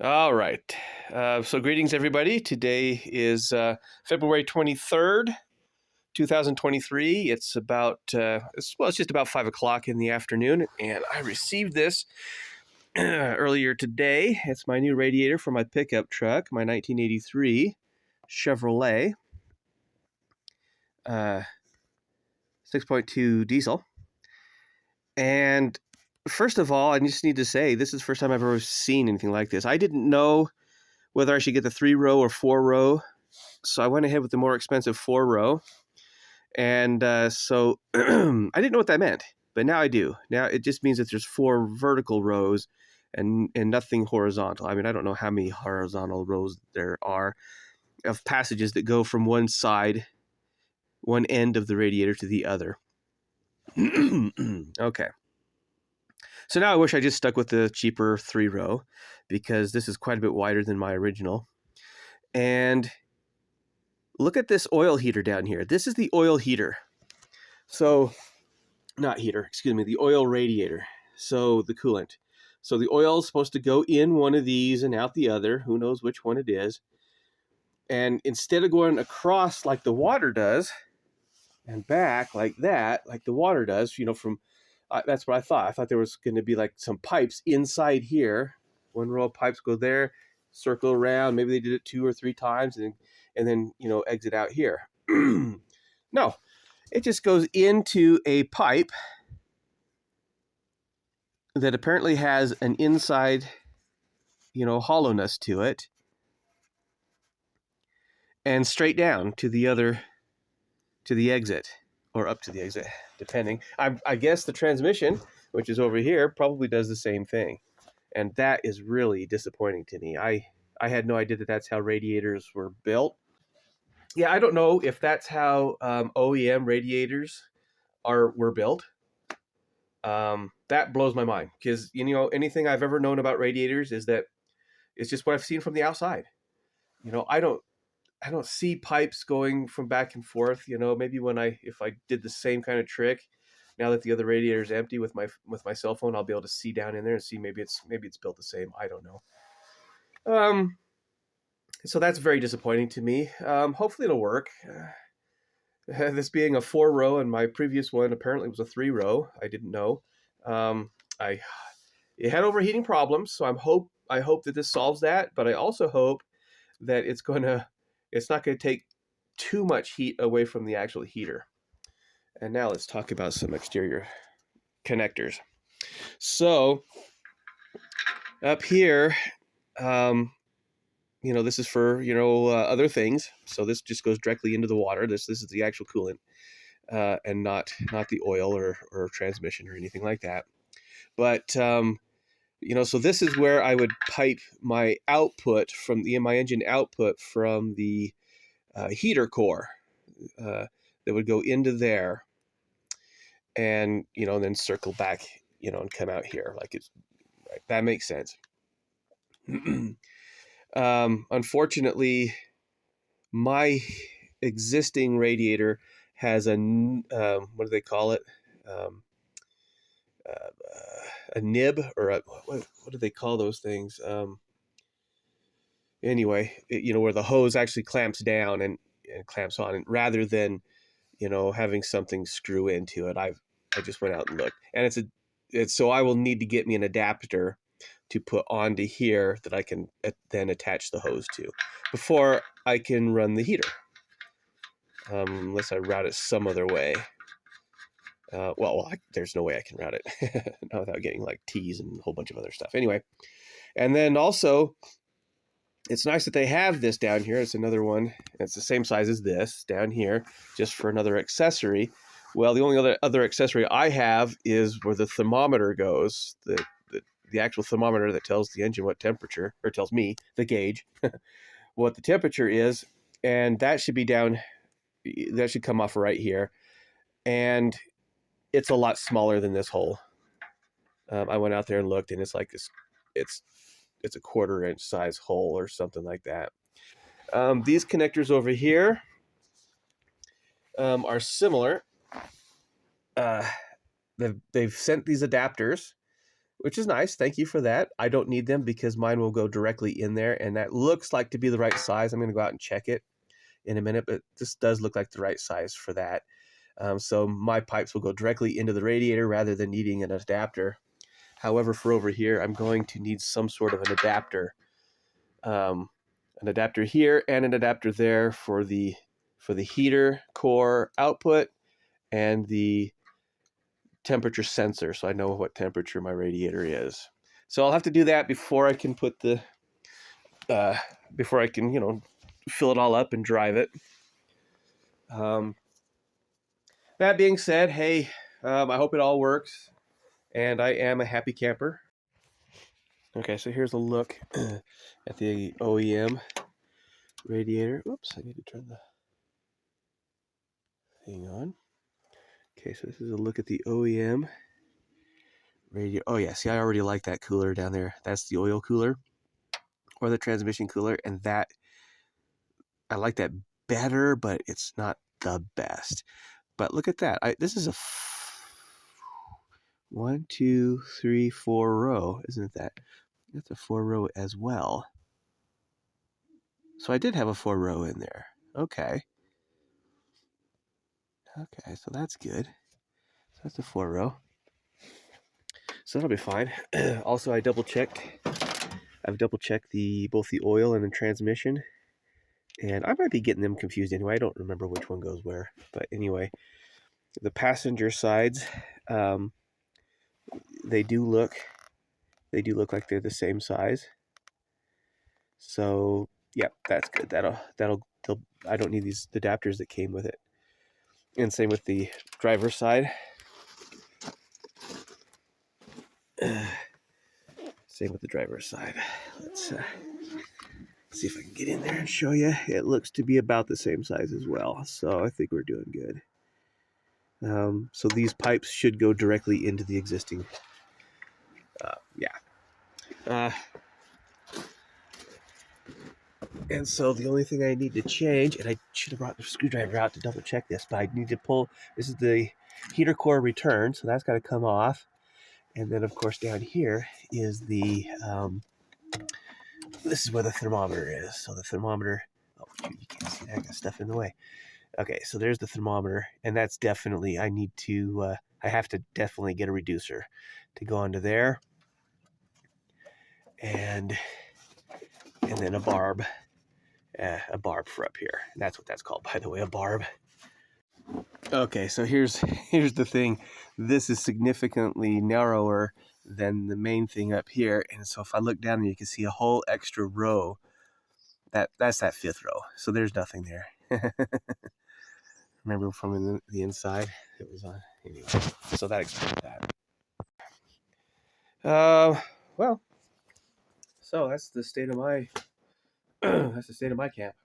All right. So greetings, everybody. Today is February 23rd, 2023. It's about, it's just about 5 o'clock in the afternoon, and I received this earlier today. It's my new radiator for my pickup truck, my 1983 Chevrolet 6.2 diesel. And first of all, I just need to say, this is the first time I've ever seen anything like this. I didn't know whether I should get the 3-row or 4-row. So I went ahead with the more expensive 4-row. And so I didn't know what that meant, but now I do. Now it just means that there's 4 vertical rows and nothing horizontal. I mean, I don't know how many horizontal rows there are of passages that go from one side, one end of the radiator to the other. Okay. So now I wish I just stuck with the cheaper 3-row because this is quite a bit wider than my original. And look at this oil heater down here. This is the oil heater. So, not heater, excuse me, the oil radiator. So the coolant. So the oil is supposed to go in one of these and out the other. Who knows which one it is. And instead of going across like the water does and back like that, like the water does, you know, from that's what I thought. I thought there was going to be like some pipes inside here. One row of pipes go there, circle around. Maybe they did it 2 or 3 times and then, you know, exit out here. No, it just goes into a pipe that apparently has an inside, you know, hollowness to it, and straight down to the other, to the exit, or up to the exit, depending. I guess the transmission, which is over here, probably does the same thing. And that is really disappointing to me. I had no idea that that's how radiators were built. Yeah, I don't know if that's how OEM radiators were built. That blows my mind because, you know, anything I've ever known about radiators is that it's just what I've seen from the outside. You know, I don't see pipes going from back and forth. You know, maybe if I did the same kind of trick, now that the other radiator is empty with my cell phone, I'll be able to see down in there and see maybe it's built the same. I don't know. So that's very disappointing to me. Hopefully it'll work. This being a 4-row and my previous one apparently was a 3-row. I didn't know. It had overheating problems, so I hope that this solves that. But I also hope that it's not gonna take too much heat away from the actual heater. And now let's talk about some exterior connectors. So up here, you know, this is for, you know, other things. So this just goes directly into the water. This is the actual coolant, and not the oil or transmission or anything like that. But you know, so this is where I would pipe my output from my engine output from the heater core that would go into there, and, you know, then circle back, you know, and come out here. Like it's right. That makes sense. Unfortunately, my existing radiator has a what do they call it? A nib, or what do they call those things? Anyway, you know, where the hose actually clamps down and clamps on, and rather than, you know, having something screw into it, I just went out and looked, and so I will need to get me an adapter to put onto here that I can then attach the hose to before I can run the heater, unless I route it some other way. There's no way I can route it not without getting like T's and a whole bunch of other stuff. Anyway, and then also, it's nice that they have this down here. It's another one. It's the same size as this down here, just for another accessory. Well, the only other accessory I have is where the thermometer goes, the actual thermometer that tells the engine what temperature, or tells me, the gauge, what the temperature is. And that should be down, that should come off right here. And it's a lot smaller than this hole. I went out there and looked, and it's like this, it's a 1/4-inch size hole or something like that. These connectors over here are similar. They've sent these adapters which is nice. Thank you for that. I don't need them because mine will go directly in there, and that looks like to be the right size. I'm going to go out and check it in a minute, but this does look like the right size for that. So my pipes will go directly into the radiator rather than needing an adapter. However, for over here, I'm going to need some sort of an adapter. An adapter here and an adapter there for the heater core output and the temperature sensor, so I know what temperature my radiator is. So I'll have to do that before I can put the before I can, you know, fill it all up and drive it. That being said, hey, I hope it all works, and I am a happy camper. Okay, so here's a look at the OEM radiator. Oops, I need to turn the thing on. Okay, so this is a look at the OEM radiator. Oh yeah, see, I already like that cooler down there. That's the oil cooler or the transmission cooler, and that I like that better, but it's not the best. But look at that. This is a 1, 2, 3, 4 row, isn't that? That's a 4 row as well. So I did have a 4 row in there. Okay. Okay, so that's good. So that's a 4 row. So that'll be fine. Also, I've double checked both the oil and the transmission. And I might be getting them confused anyway. I don't remember which one goes where. But anyway, the passenger sides, they do look like they're the same size. So yeah, that's good. I don't need these adapters that came with it. And same with the driver's side. Same with the driver's side. Let's see if I can get in there and show you. It looks to be about the same size as well. So I think we're doing good. So these pipes should go directly into the existing. And so the only thing I need to change, and I should have brought the screwdriver out to double check this, but I need to pull, this is the heater core return, so that's got to come off. And then of course down here is the, this is where the thermometer is. So the thermometer, oh shoot, you can't see that, I got stuff in the way. Okay, so there's the thermometer, and that's definitely, I have to definitely get a reducer to go onto there. And then a barb for up here. That's what that's called, by the way, a barb. Okay, so here's the thing. This is significantly narrower than the main thing up here, and so if I look down, you can see a whole extra row. That's that 5th row. So there's nothing there. Remember from the inside, it was on anyway. So that explains that. Well, so that's the state of my camp.